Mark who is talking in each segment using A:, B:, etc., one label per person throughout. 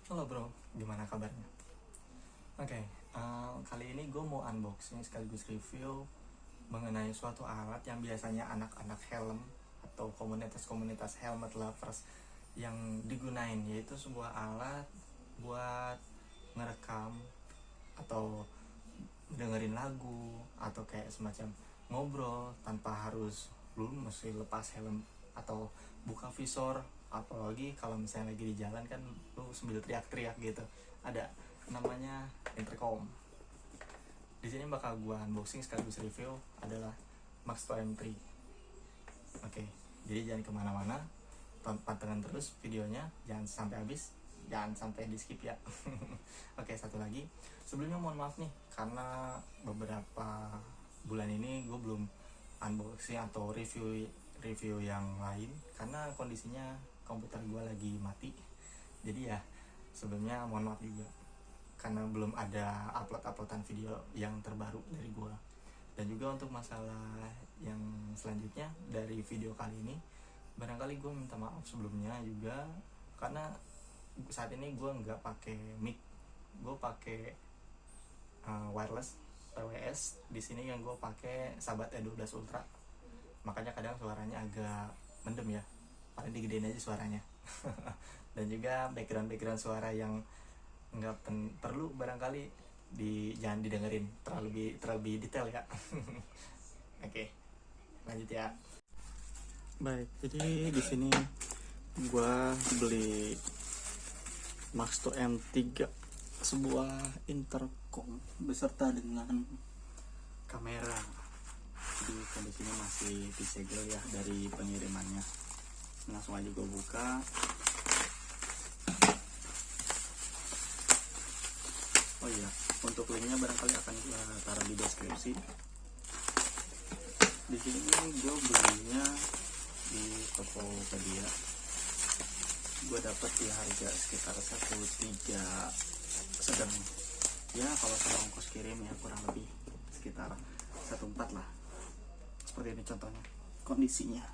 A: Halo bro, gimana kabarnya? Oke, kali ini gue mau unboxing sekaligus review mengenai suatu alat yang biasanya anak-anak helm atau komunitas-komunitas helmet lovers yang digunain, yaitu sebuah alat buat ngerekam atau dengerin lagu atau kayak semacam ngobrol tanpa harus lu mesti lepas helm atau buka visor, apalagi kalau misalnya lagi di jalan kan lu sambil teriak-teriak gitu. Ada namanya intercom. Di sini bakal gua unboxing sekaligus review adalah Max 2 M3. Oke, jadi jangan kemana-mana, pantengin terus videonya, jangan sampai habis, jangan sampai di skip ya. Oke, satu lagi, sebelumnya mohon maaf nih karena beberapa bulan ini gue belum unboxing atau review yang lain karena kondisinya komputer gue lagi mati. Jadi ya sebelumnya mohon maaf juga karena belum ada uploadan video yang terbaru dari gue. Dan juga untuk masalah yang selanjutnya dari video kali ini, barangkali gue minta maaf sebelumnya juga karena saat ini gue nggak pakai mic, gue pakai wireless TWS. Di sini yang gue pakai Sahabat E12 Ultra, makanya kadang suaranya agak mendem ya, paling digedein aja suaranya. Dan juga background suara yang nggak perlu barangkali jangan didengerin terlalu detail ya. Oke, lanjut ya. Baik, jadi di sini gua beli Max 2 M3, sebuah intercom beserta dengan kamera. Jadi kondisinya masih disegel ya dari pengirimannya. Langsung aja gue buka. Oh iya, untuk linknya barangkali akan gue taruh di deskripsi. Di sini gue belinya di Tokopedia. Gue dapat di harga sekitar 1,3 sedang. Ya kalau sama ongkos kirim ya kurang lebih sekitar 1,4 lah. Seperti ini contohnya kondisinya.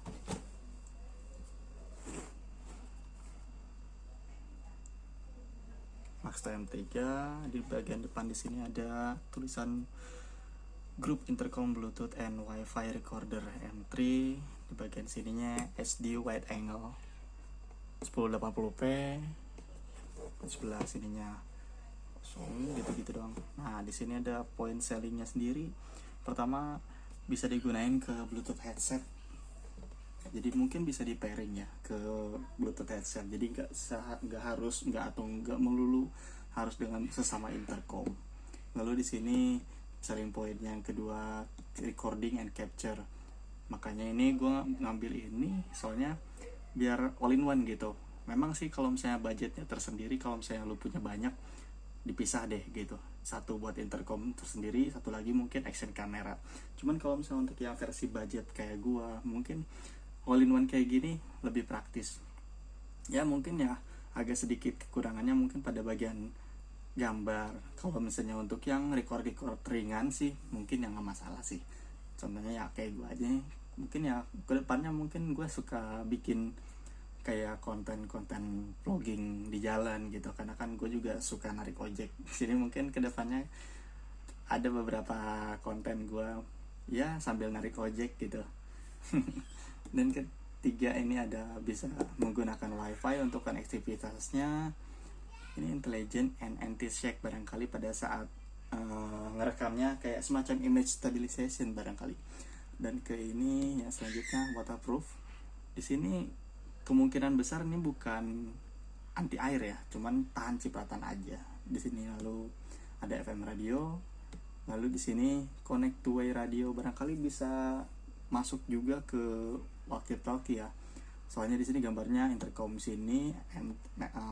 A: Max 2 M3, di bagian depan di sini ada tulisan Group Intercom Bluetooth and Wi-Fi Recorder M3. Di bagian sininya HD wide angle 1080p. Di sebelah sininya kosong gitu-gitu doang. Nah, di sini ada point sellingnya sendiri. Pertama, bisa digunain ke Bluetooth headset. Jadi mungkin bisa di pairing ya ke Bluetooth headset. Jadi nggak melulu harus dengan sesama intercom. Lalu di sini selling point yang kedua, recording and capture. Makanya ini gue ngambil ini soalnya biar all in one gitu. Memang sih kalau misalnya budgetnya tersendiri, kalau misalnya lu punya banyak, dipisah deh gitu. Satu buat intercom tersendiri, satu lagi mungkin action camera. Cuman kalau misalnya untuk yang versi budget kayak gue, mungkin all in one kayak gini lebih praktis. Ya mungkin ya agak sedikit kekurangannya mungkin pada bagian gambar. Kalau misalnya untuk yang record ringan sih mungkin yang nggak masalah sih. Contohnya ya kayak gue aja nih. Mungkin ya kedepannya mungkin gue suka bikin kayak konten-konten vlogging di jalan gitu, karena kan gue juga suka narik ojek. Jadi mungkin kedepannya ada beberapa konten gue ya sambil narik ojek gitu. Dan ketiga ini ada bisa menggunakan wifi untuk konektivitasnya. Ini intelligent and anti-shake barangkali pada saat ngerekamnya kayak semacam image stabilization barangkali. Dan ke ini yang selanjutnya waterproof. Di sini kemungkinan besar ini bukan anti air ya, cuman tahan cipratan aja. Di sini lalu ada FM radio. Lalu di sini connect to way radio, barangkali bisa masuk juga ke walkie-talkie ya. Soalnya di sini gambarnya intercom sini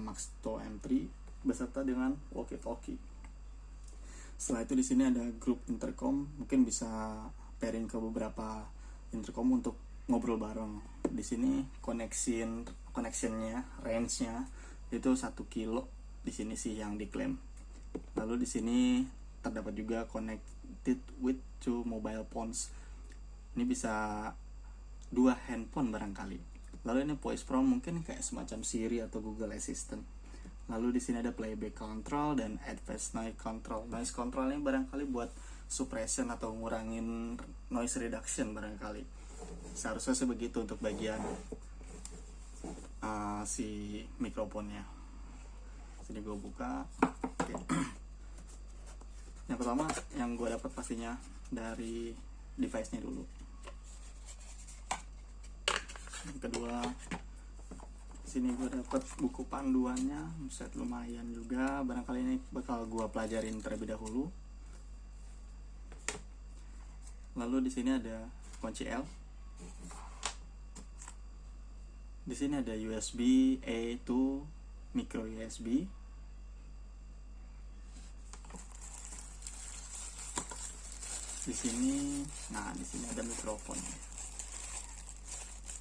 A: Max 2 M3 beserta dengan walkie-talkie. Setelah itu di sini ada group intercom, mungkin bisa pairing ke beberapa intercom untuk ngobrol bareng. Di sini connectionnya, range-nya itu 1 kilo. Di sini sih yang diklaim. Lalu di sini terdapat juga connected with 2 mobile phones. Ini bisa 2 handphone barangkali. Lalu ini voice prompt mungkin kayak semacam Siri atau Google Assistant. Lalu di sini ada playback control dan advanced noise control. Noise control ini barangkali buat suppression atau ngurangin noise reduction barangkali. Seharusnya sih begitu untuk bagian si mikrofonnya. Sini gue buka. Oke. Yang pertama yang gue dapat pastinya dari device-nya dulu. Yang kedua, sini gue dapat buku panduannya, set lumayan juga. Barangkali ini bakal gue pelajarin terlebih dahulu. Lalu di sini ada kunci L. Di sini ada USB A to micro USB. Di sini ada mikrofon.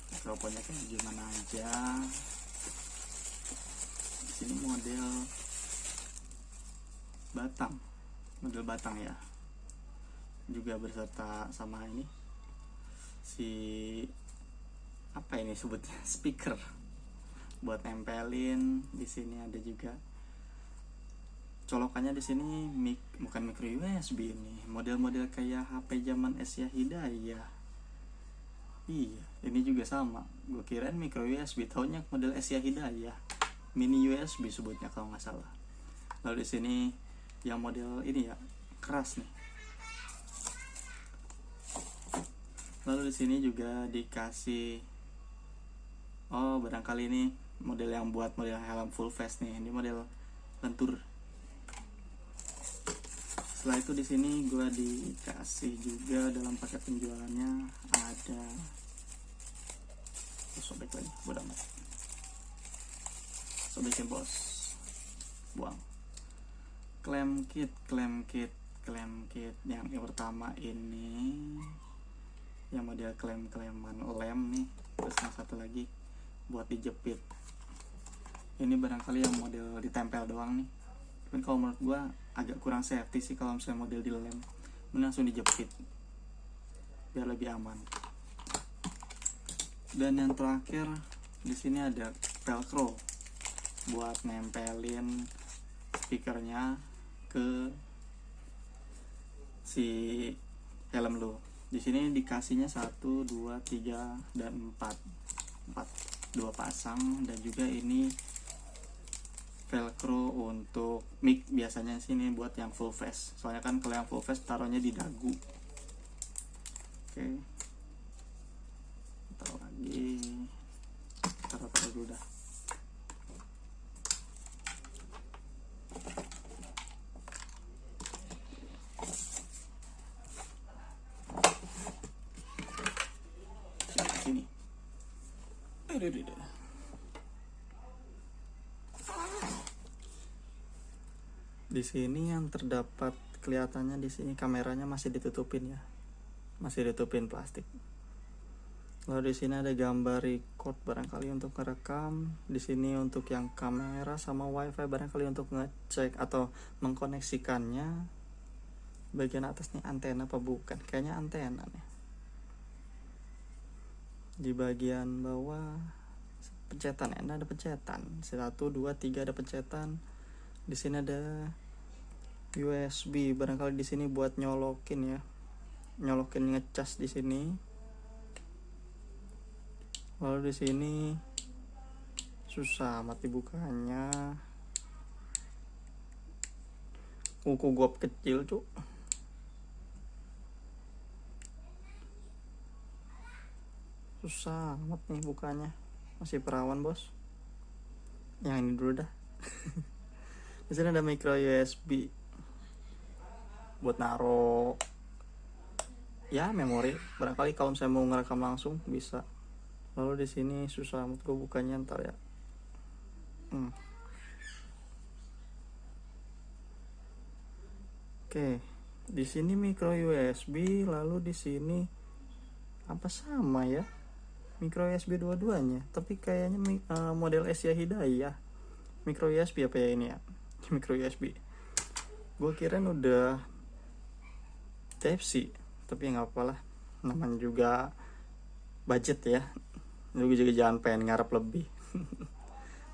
A: Mikrofonnya kayak gimana aja. Di sini model batang ya. Juga berserta sama ini apa ini sebutnya, speaker buat nempelin. Di sini ada juga colokannya. Di sini bukan micro USB, ini model-model kayak HP zaman Asia Hidayah. Iya, ini juga sama. Gue kirain micro USB, taunya model Asia Hidayah, mini USB sebutnya kalau nggak salah. Lalu di sini yang model ini ya, keras nih. Lalu di sini juga dikasih, barangkali ini model yang buat model helm full face nih. Ini model lentur. Setelah itu di sini gue dikasih juga dalam paket penjualannya ada, sobek lagi, bodoh amat, sobekin bos, buang. Clamp kit yang pertama ini yang model klem-kleman lem nih. Terus yang satu lagi buat dijepit. Ini barangkali yang model ditempel doang nih. Tapi kalau menurut gua agak kurang safety sih kalau misalnya model di lem. Mending langsung dijepit biar lebih aman. Dan yang terakhir di sini ada velcro buat nempelin speakernya ke si helm lo. Di sini dikasihnya 1, 2, 3, dan 4. 2 pasang. Dan juga ini velcro untuk mic. Biasanya sini buat yang full face. Soalnya kan kalau yang full face taruhnya di dagu. Oke. Taruh lagi. Taruh dulu dah. Sini. Di sini yang terdapat kelihatannya, di sini kameranya masih ditutupin ya, masih ditutupin plastik. Lalu di sini ada gambar record barangkali untuk merekam. Di sini untuk yang kamera sama wifi barangkali untuk ngecek atau mengkoneksikannya. Bagian atas nih antena apa bukan? Kayaknya antena nih. Di bagian bawah pencetan, ada pencetan 1, 2, 3 ada pencetan. Di sini ada USB barangkali di sini buat nyolokin ya, nyolokin ngecas di sini. Lalu di sini susah amat dibukanya, kuku gua kecil cuk. Susah amat nih bukanya, masih perawan bos. Yang ini dulu dah. Di sini ada micro USB buat naro ya memori. Barangkali kalau saya mau ngerekam langsung bisa. Lalu di sini susah amat gue bukanya, ntar ya. Oke, di sini micro USB. Lalu di sini apa sama ya? Micro USB dua-duanya, tapi kayaknya model Asia Hidayah. Micro USB apa ya ini ya? Micro USB. Gue kirain udah Type-C, tapi nggak apa lah. Namanya juga budget ya. Lu juga jangan pengen ngarep lebih.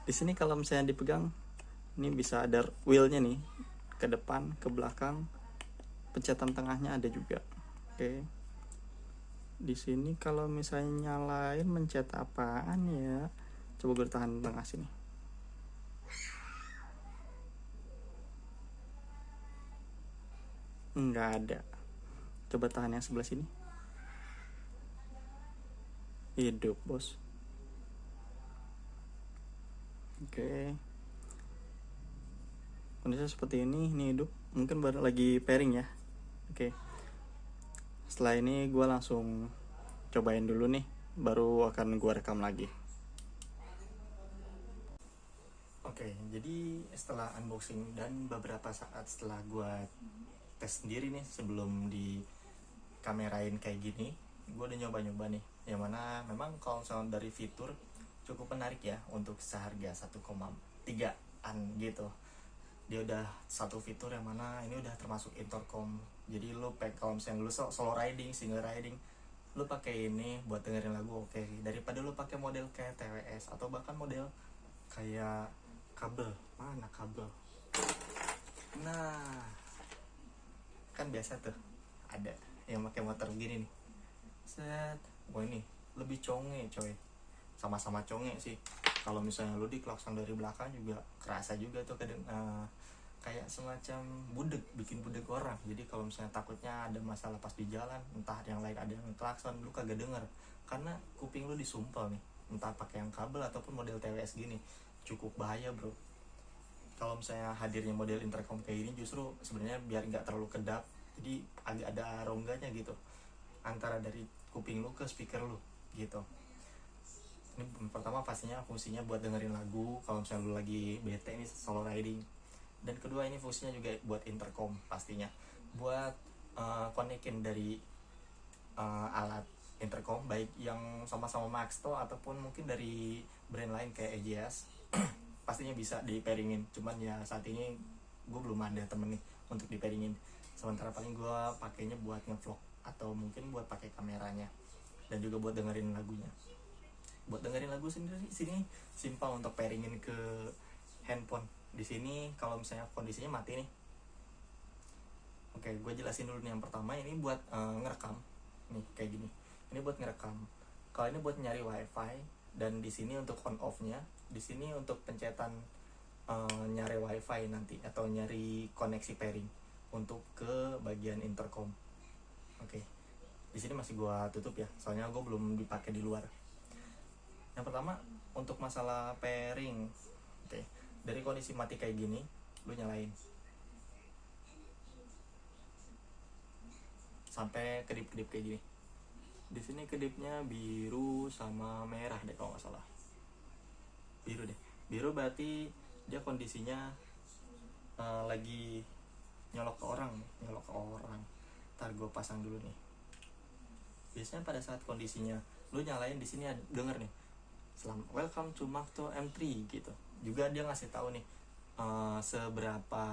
A: Di sini kalau misalnya dipegang Ini bisa ada wheelnya nih, ke depan, ke belakang, pencetan tengahnya ada juga. Oke. Di sini kalau misalnya nyalain mencet apaan ya? Coba gue tahan tengah sini. Nggak ada. Coba tahan yang sebelah sini. Hidup, bos. Oke. Kondisinya seperti ini hidup. Mungkin baru lagi pairing ya. Oke. Setelah ini gue langsung cobain dulu nih, baru akan gue rekam lagi. Oke, jadi setelah unboxing dan beberapa saat setelah gue tes sendiri nih sebelum di kamerain kayak gini, gue udah nyoba-nyoba nih, yang mana memang kalau misalnya dari fitur cukup menarik ya untuk seharga 1,3an gitu. Dia udah satu fitur yang mana ini udah termasuk intercom, jadi lu kalau misalnya lu solo riding, single riding, lu pakai ini buat dengerin lagu oke. Daripada lu pakai model kayak TWS atau bahkan model kayak kabel, mana kabel, nah kan biasa tuh ada yang pakai motor begini nih, set, wah ini lebih conge coy, sama-sama conge sih. Kalau misalnya lu diklakson dari belakang juga kerasa juga tuh kayak semacam budek, bikin budek orang. Jadi kalau misalnya takutnya ada masalah pas di jalan, entah yang lain ada yang klakson, lu kagak denger karena kuping lu disumpel nih, entah pakai yang kabel ataupun model TWS gini. Cukup bahaya bro. Kalau misalnya hadirnya model intercom kayak ini justru sebenarnya biar nggak terlalu kedap, jadi agak ada rongganya gitu antara dari kuping lu ke speaker lu gitu. Ini pertama pastinya fungsinya buat dengerin lagu kalau misalnya lu lagi bete ini solo riding, dan kedua ini fungsinya juga buat intercom pastinya, buat konekin dari alat intercom baik yang sama-sama Maxto ataupun mungkin dari brand lain kayak EJS. Pastinya bisa di pairingin, cuman ya saat ini gue belum ada temen nih untuk di pairingin. Sementara paling gue pakainya buat ngevlog atau mungkin buat pakai kameranya dan juga buat dengerin lagunya. Buat dengerin lagu sendiri sini simpel untuk pairingin ke handphone. Di sini kalau misalnya kondisinya mati nih, oke gue jelasin dulu nih. Yang pertama ini buat ngerekam nih kayak gini, ini buat ngerekam. Kalau ini buat nyari wifi, dan di sini untuk on off nya, di sini untuk pencetan nyari wifi nanti atau nyari koneksi pairing untuk ke bagian intercom. Oke, di sini masih gue tutup ya, soalnya gue belum dipakai di luar. Yang pertama untuk masalah pairing, oke, dari kondisi mati kayak gini, lu nyalain sampai kedip-kedip kayak gini. Di sini kedipnya biru sama merah deh kalau nggak salah. Biru deh, biru berarti dia kondisinya lagi nyolok ke orang. Ntar gue pasang dulu nih. Biasanya pada saat kondisinya lu nyalain di sini denger nih, selamat welcome to Maxto M3 gitu. Juga dia ngasih tahu nih seberapa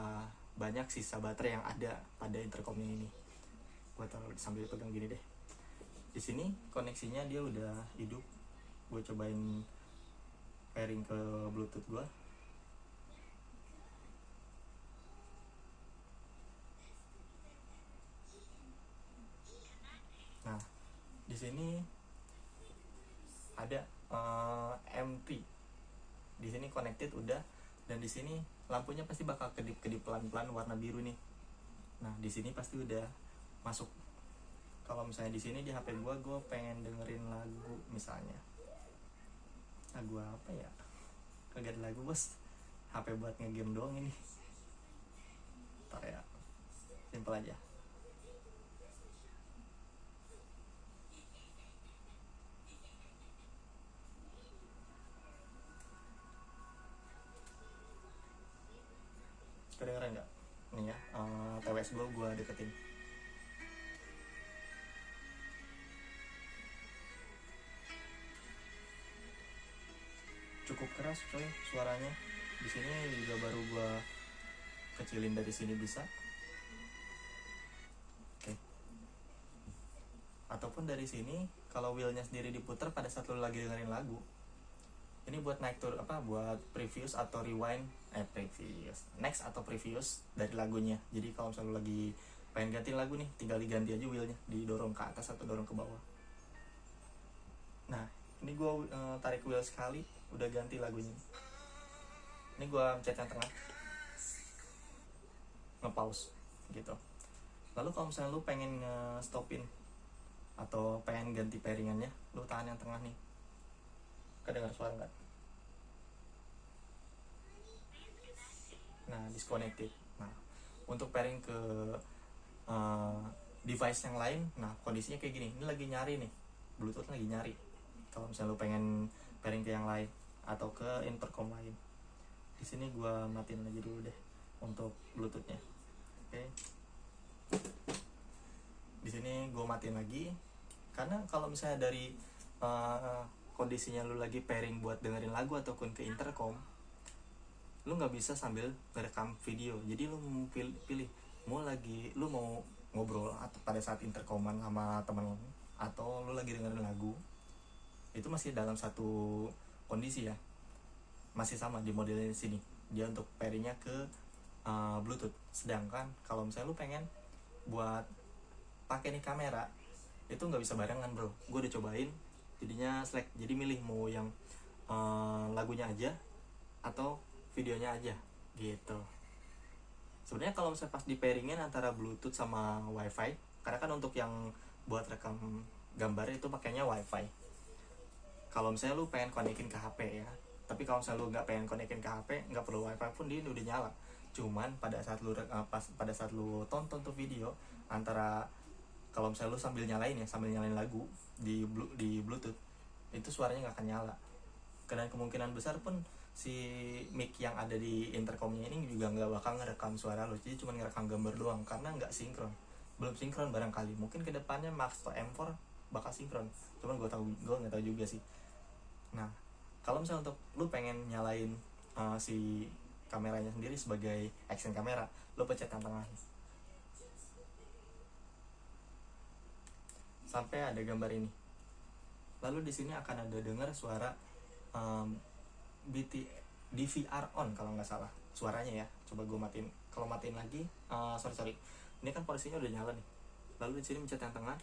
A: banyak sisa baterai yang ada pada intercomnya ini. Gue taruh sambil pegang gini deh. Di sini koneksinya dia udah hidup. Gue cobain pairing ke Bluetooth gue. Nah, di sini ada M3. Di sini connected udah, dan di sini lampunya pasti bakal kedip-kedip pelan-pelan warna biru nih. Nah, di sini pasti udah masuk. Kalau misalnya di sini di HP gue pengen dengerin lagu misalnya. Lagu apa ya? Kagak ada lagu bos. HP buat ngegame doang ini. Ntar ya, simple aja. Kedengeran nggak? Nih ya, TWS gue deketin. Cukup keras coy suaranya. Di sini juga baru gue kecilin dari sini bisa. Oke. Ataupun dari sini kalau wheelnya sendiri diputar pada saat lo lagi dengerin lagu, Ini buat naik tur buat previous atau rewind, previous, next atau previous dari lagunya. Jadi kalau misalnya lu lagi pengen ganti lagu nih, tinggal diganti aja wheelnya, didorong ke atas atau dorong ke bawah. Nah, ini gue tarik wheel sekali, udah ganti lagunya. Ini gue pencet yang tengah, nge-pause gitu. Lalu kalau misalnya lu pengen stopin atau pengen ganti pairingannya, lu tahan yang tengah nih. Kedengar suara nggak? Nah, disconnected. Nah, untuk pairing ke device yang lain, nah kondisinya kayak gini. Ini lagi nyari nih, Bluetooth lagi nyari. Kalau misalnya lu pengen pairing ke yang lain atau ke intercom lain, di sini gua matiin aja dulu deh untuk Bluetoothnya. Oke. Di sini gue matiin lagi karena kalau misalnya dari kondisinya lu lagi pairing buat dengerin lagu ataupun ke intercom, lu nggak bisa sambil merekam video. Jadi lu mau pilih lu mau ngobrol atau pada saat intercoman sama teman lu, atau lu lagi dengerin lagu, itu masih dalam satu kondisi ya, masih sama di modelnya di sini. Dia untuk pairingnya ke Bluetooth. Sedangkan kalau misalnya lu pengen buat pakai nih kamera, itu nggak bisa barengan bro. Gue udah cobain, jadinya select. Jadi milih mau yang lagunya aja atau videonya aja gitu. Sebenarnya kalau misalnya pas di pairingin antara Bluetooth sama WiFi, karena kan untuk yang buat rekam gambar itu pakainya WiFi. Kalau misalnya lu pengen konekin ke HP ya, tapi kalau misalnya lu nggak pengen konekin ke HP, nggak perlu WiFi pun dia udah nyala. Cuman pada saat lu tonton tuh video, antara kalau misalnya lu sambil nyalain lagu di Bluetooth, itu suaranya nggak akan nyala. Dan kemungkinan besar pun si mic yang ada di intercomnya ini juga nggak bakal ngerekam suara lu, jadi cuma ngerekam gambar doang karena nggak sinkron, belum sinkron barangkali. Mungkin kedepannya Max atau M4 bakal sinkron, cuman gue nggak tahu juga sih. Nah, kalau misalnya untuk lu pengen nyalain si kameranya sendiri sebagai action kamera, lu pencet yang tengah sampai ada gambar ini. Lalu di sini akan ada dengar suara DVR on kalau nggak salah suaranya ya. Coba gue matiin. Kalau matiin lagi, sorry, ini kan posisinya udah nyala nih. Lalu di sini mencet yang tengah.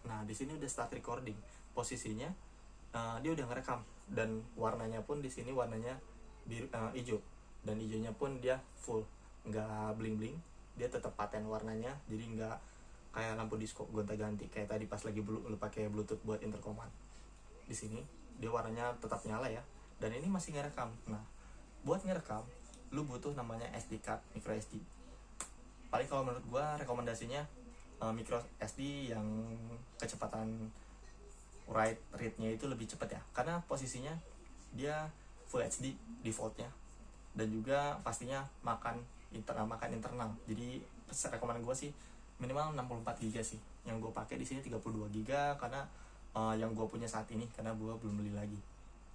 A: Nah, di sini udah start recording. Posisinya dia udah ngerekam, dan warnanya pun di sini warnanya biru, hijau, dan hijaunya pun dia full, nggak bling bling. Dia tetap paten warnanya, jadi nggak kayak lampu disco gonta-ganti kayak tadi pas lagi lu pakai Bluetooth buat intercoman. Di sini dia warnanya tetap nyala ya, dan ini masih ngerekam. Nah, buat ngerekam lu butuh namanya SD card, micro SD. Paling kalau menurut gua rekomendasinya micro SD yang kecepatan write rate-nya itu lebih cepat ya, karena posisinya dia Full HD defaultnya, dan juga pastinya makan internal. Jadi rekomendasi gua sih minimal 64 GB sih. Yang gue pakai di sini 32 GB karena yang gue punya saat ini, karena gue belum beli lagi.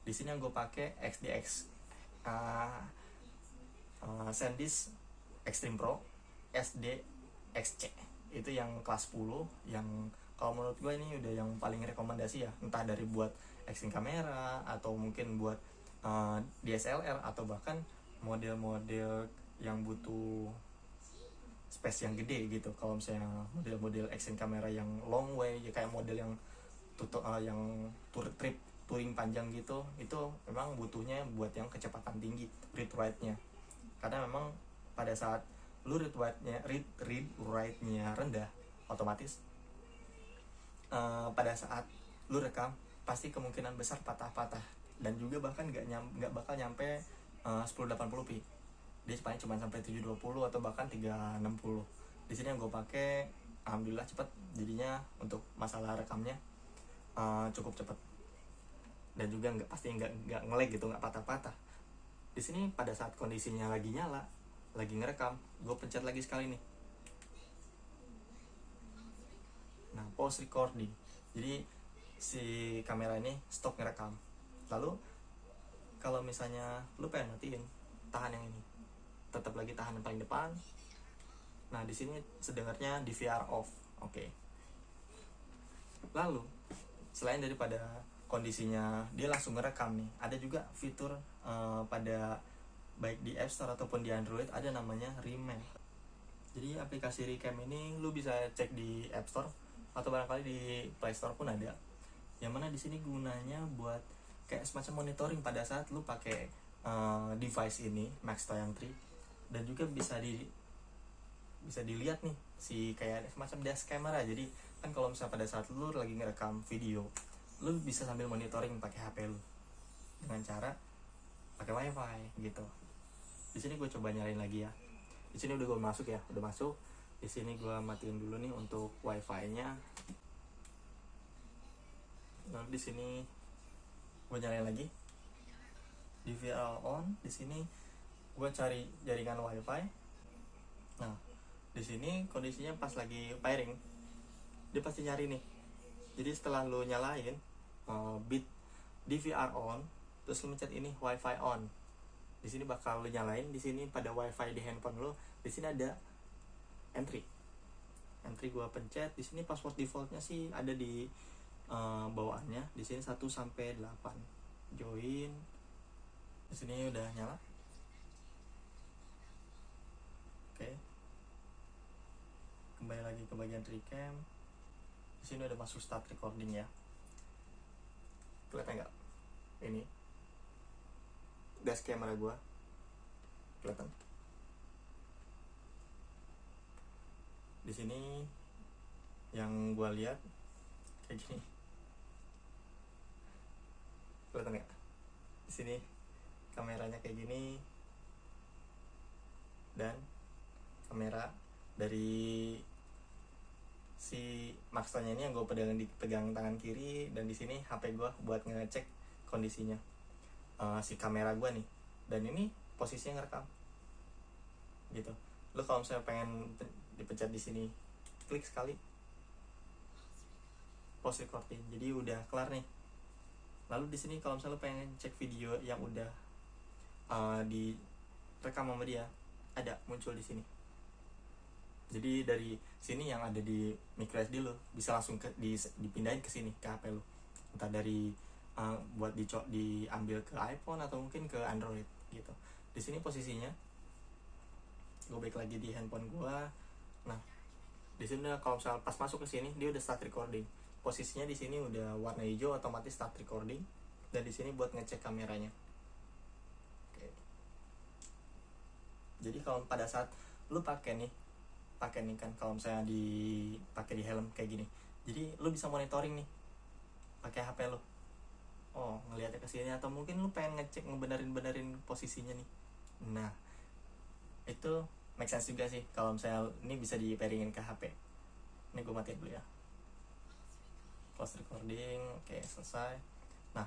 A: Di sini yang gue pakai XDX SanDisk Extreme Pro SD XC. Itu yang kelas 10, yang kalau menurut gue ini udah yang paling rekomendasi ya, entah dari buat action kamera atau mungkin buat DSLR, atau bahkan model-model yang butuh space yang gede gitu. Kalau misalnya model-model action kamera yang long way ya, kayak model yang yang touring panjang gitu, itu memang butuhnya buat yang kecepatan tinggi read write-nya. Karena memang pada saat lu read write-nya rendah, otomatis pada saat lu rekam pasti kemungkinan besar patah-patah, dan juga bahkan nggak bakal nyampe 1080p. Dia paling cuma sampai 720 atau bahkan 360. Di sini yang gue pakai alhamdulillah cepat, jadinya untuk masalah rekamnya cukup cepat, dan juga nggak nge-lag gitu, nggak patah-patah. Di sini pada saat kondisinya lagi nyala, lagi ngerekam, gue pencet lagi sekali nih. Nah, pause recording. Jadi si kamera ini stop ngerekam. Lalu kalau misalnya lu pengen matiin, tahan yang ini, tetap lagi tahan yang paling depan. Nah, di sini sedengarnya DVR off. Oke. Lalu selain daripada kondisinya dia langsung ngerekam nih. Ada juga fitur pada baik di App Store ataupun di Android ada namanya Remake. Jadi aplikasi Recam ini lu bisa cek di App Store atau barangkali di Play Store pun ada. Yang mana di sini gunanya buat kayak semacam monitoring pada saat lu pakai device ini Maxto M3, dan juga bisa dilihat nih si kayak semacam dash camera. Jadi kan kalau misalnya pada saat lu lagi ngerekam video, lu bisa sambil monitoring pakai HP lu dengan cara pakai WiFi gitu. Di sini gue coba nyalain lagi ya. Di sini udah masuk. Di sini gue matiin dulu nih untuk WiFi-nya. Lalu di sini gue nyalain lagi. DVR on. Di sini gue cari jaringan WiFi. Nah, di sini kondisinya pas lagi pairing, dia pasti nyari nih. Jadi setelah lu nyalain bit DVR on, terus lu mencet ini WiFi on. Di sini bakal lu nyalain. Di sini pada WiFi di handphone lu, di sini ada M3 gua pencet. Di sini password defaultnya sih ada di bawaannya. Di sini 1 sampai 8. Join. Di sini udah nyala. Oke. Kembali lagi ke bagian Recam. Di sini udah masuk start recording ya. Kelihatan nggak? Ini dash camera gua kelihatan. Di sini yang gua lihat kayak gini. Kelihatan nggak? Di sini kameranya kayak gini, dan kamera dari si Maxtonya ini yang gue pegang tangan kiri, dan di sini HP gue buat ngecek kondisinya si kamera gue nih. Dan ini posisinya ngerekam gitu. Lo kalau misalnya pengen dipencet di sini, klik sekali pause recording, jadi udah kelar nih. Lalu di sini kalau misalnya lo pengen cek video yang udah direkam sama dia, ada muncul di sini. Jadi dari sini yang ada di microSD lo bisa langsung dipindahin ke sini ke HP lo, entah dari buat diambil ke iPhone atau mungkin ke Android gitu. Di sini posisinya gue balik lagi di handphone gue. Nah, di sini kalau misalnya pas masuk ke sini dia udah start recording. Posisinya di sini udah warna hijau, otomatis start recording. Dan di sini buat ngecek kameranya. Oke. Jadi kalau pada saat lu pakai nih kan, kalau misalnya pakai di helm kayak gini, jadi lu bisa monitoring nih pakai HP lu. Oh, ngeliatnya ke sini, atau mungkin lu pengen ngecek ngebenerin posisinya nih. Nah, itu make sense juga sih kalau misalnya ini bisa di pairingin ke HP. Ini gue matiin dulu ya. Close recording. Oke, selesai. Nah,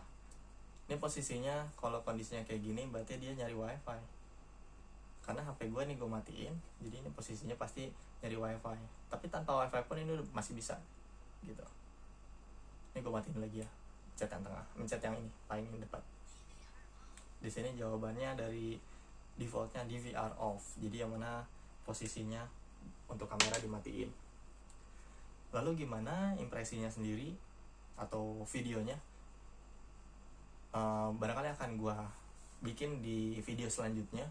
A: ini posisinya kalau kondisinya kayak gini berarti dia nyari WiFi. Karena HP gue nih gue matiin, jadi ini posisinya pasti nyari WiFi. Tapi tanpa WiFi pun ini masih bisa gitu. Ini gue matiin lagi ya, mencet yang tengah, mencet yang ini paling depan. Di sini jawabannya dari defaultnya DVR off, jadi yang mana posisinya untuk kamera dimatiin. Lalu gimana impresinya sendiri atau videonya? Barangkali akan gue bikin di video selanjutnya,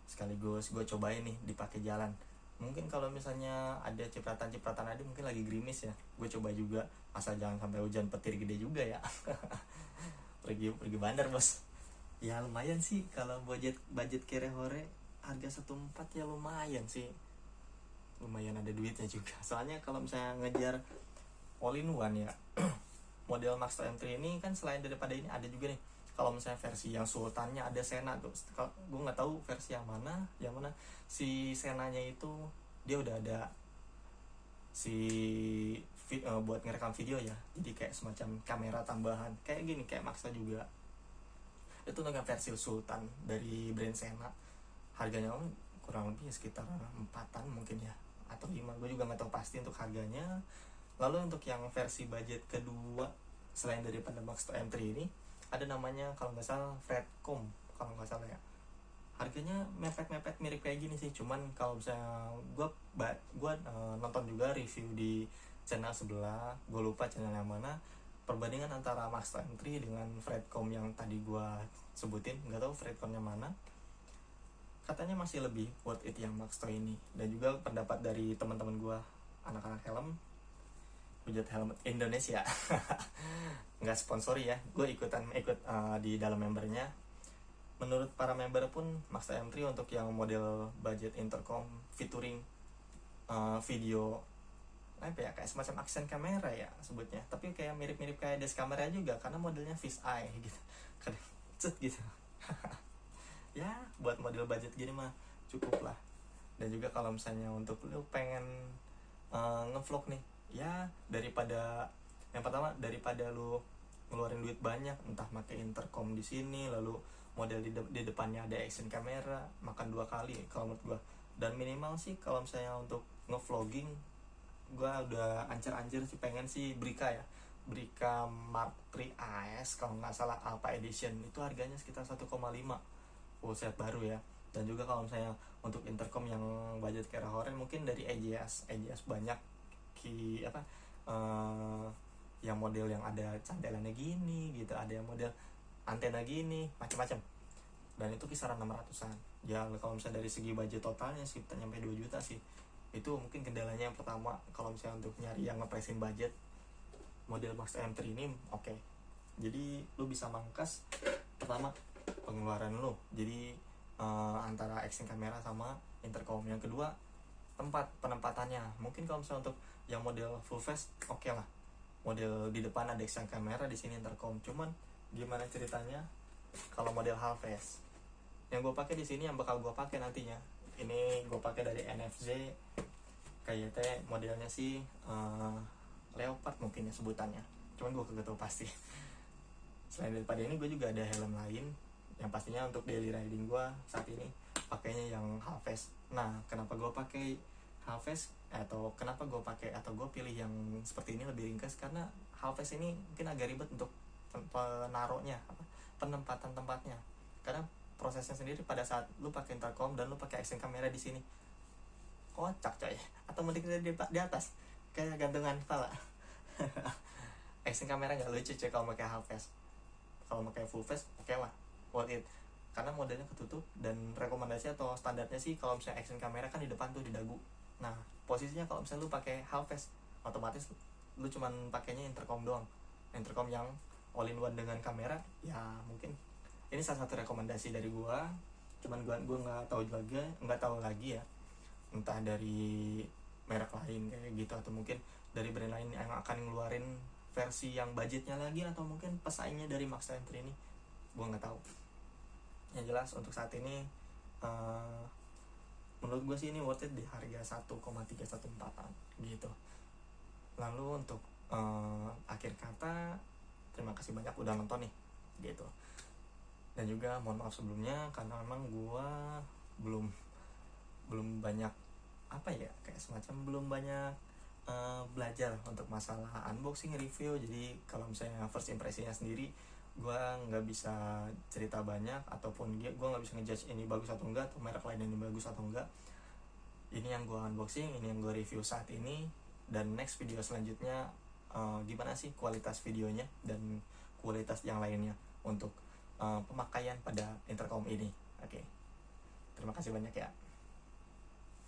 A: sekaligus gue cobain nih dipakai jalan. Mungkin kalau misalnya ada cipratan ada, mungkin lagi gerimis ya, gue coba juga, asal jangan sampai hujan petir gede juga ya. pergi bandar bos. Ya lumayan sih kalau budget kere hore, harga 1.4 ya lumayan sih, lumayan ada duitnya juga. Soalnya kalau misalnya ngejar all in one ya, model Maxto M3 ini kan selain daripada ini ada juga nih, kalau misalnya versi yang sultannya ada Sena tuh. Gue nggak tahu versi yang mana si Senanya itu dia udah ada buat ngerekam video ya, jadi kayak semacam kamera tambahan kayak gini, kayak Maxto juga. Itu untuk versi sultan dari brand Sena, harganya kurang lebih sekitar 4-an mungkin ya, atau 5, gue juga nggak tahu pasti untuk harganya. Lalu untuk yang versi budget kedua selain daripada Maxto M3 ini, ada namanya kalau nggak salah Fredcom kalau nggak salah ya. Harganya mepet mirip kayak gini sih, cuman kalau misalnya gue nonton juga review di channel sebelah, gue lupa channel yang mana, perbandingan antara Maxto M3 dengan Fredcom yang tadi gua sebutin, nggak tahu Fredcomnya mana, katanya masih lebih worth it yang Maxto ini. Dan juga pendapat dari teman-teman gua, anak-anak helm, Hujat Helmet Indonesia, nggak sponsori ya, gue ikut di dalam membernya. Menurut para member pun Maxto M3 untuk yang model budget intercom featuring video apa ya, kayak semacam action kamera ya sebutnya, tapi kayak mirip-mirip kayak desk kamera juga karena modelnya fish eye gitu, kadang cet gitu. Ya buat model budget gini mah cukup lah. Dan juga kalau misalnya untuk lu pengen ngevlog nih, ya daripada yang pertama, daripada lu ngeluarin duit banyak entah pakai intercom di sini lalu model di depannya ada action kamera, makan 2 kali kalau menurut gua. Dan minimal sih kalau misalnya untuk ngevlogging, gua udah ancer-ancer sih pengen sih Brika ya, Brika Mark III AS kalau nggak salah Alpha Edition, itu harganya sekitar 1,5 full set baru ya. Dan juga kalau misalnya untuk intercom yang budget kayak horror mungkin dari AJS banyak yang model yang ada cantelannya gini gitu, ada yang model antena gini, macam-macam. Dan itu kisaran 600-an. Ya kalau misalnya dari segi budget totalnya sekitar nyampe 2 juta sih. Itu mungkin kendalanya yang pertama kalau misalnya untuk nyari yang ngepresin budget model Maxto M3 ini oke. Jadi lu bisa mangkas pertama pengeluaran lu. Jadi antara action kamera sama intercom. Yang kedua penempatannya. Mungkin kalau misalnya untuk yang model full face oke lah. Model di depan ada action kamera, di sini intercom. Cuman gimana ceritanya kalau model half face? Yang gue pakai di sini yang bakal gue pakai nantinya. Ini gue pakai dari NFZ. Kayaknya modelnya sih Leopard mungkin ya sebutannya. Cuman gue kagak tahu pasti. Selain daripada ini gue juga ada helm lain yang pastinya untuk daily riding gue saat ini pakainya yang half face. Nah, kenapa gue pakai half face atau gue pilih yang seperti ini lebih ringkas, karena half face ini mungkin agak ribet untuk penaruhnya, penempatan tempatnya. Karena prosesnya sendiri pada saat lu pakai intercom dan lu pakai action kamera di sini kocak coy, atau mending di atas kayak gantungan kepala. Action kamera nggak lucu coy kalau pakai half face. Kalau pakai full face oke lah, worth it, karena modelnya ketutup. Dan rekomendasi atau standarnya sih kalau misalnya action kamera kan di depan tuh di dagu. Nah posisinya kalau misalnya lu pakai half face otomatis lu cuman pakainya intercom doang, intercom yang all in one dengan kamera. Ya mungkin ini salah satu rekomendasi dari gua. Cuman gua nggak tahu lagi ya, entah dari merek lain kayak gitu atau mungkin dari brand lain yang akan ngeluarin versi yang budgetnya lagi, atau mungkin pesaingnya dari Maxto M3 ini, gua nggak tahu. Yang jelas untuk saat ini menurut gue sih ini worth it di harga 1,314an gitu. Lalu untuk akhir kata, terima kasih banyak udah nonton nih gitu. Dan juga mohon maaf sebelumnya karena memang gue belum banyak kayak semacam belum banyak belajar untuk masalah unboxing, review. Jadi kalau misalnya first impressionnya sendiri gue nggak bisa cerita banyak, ataupun gue nggak bisa ngejudge ini bagus atau enggak, atau merek lain ini bagus atau enggak. Ini yang gue unboxing, ini yang gue review saat ini. Dan next video selanjutnya gimana sih kualitas videonya dan kualitas yang lainnya untuk pemakaian pada intercom ini. Oke. Terima kasih banyak ya.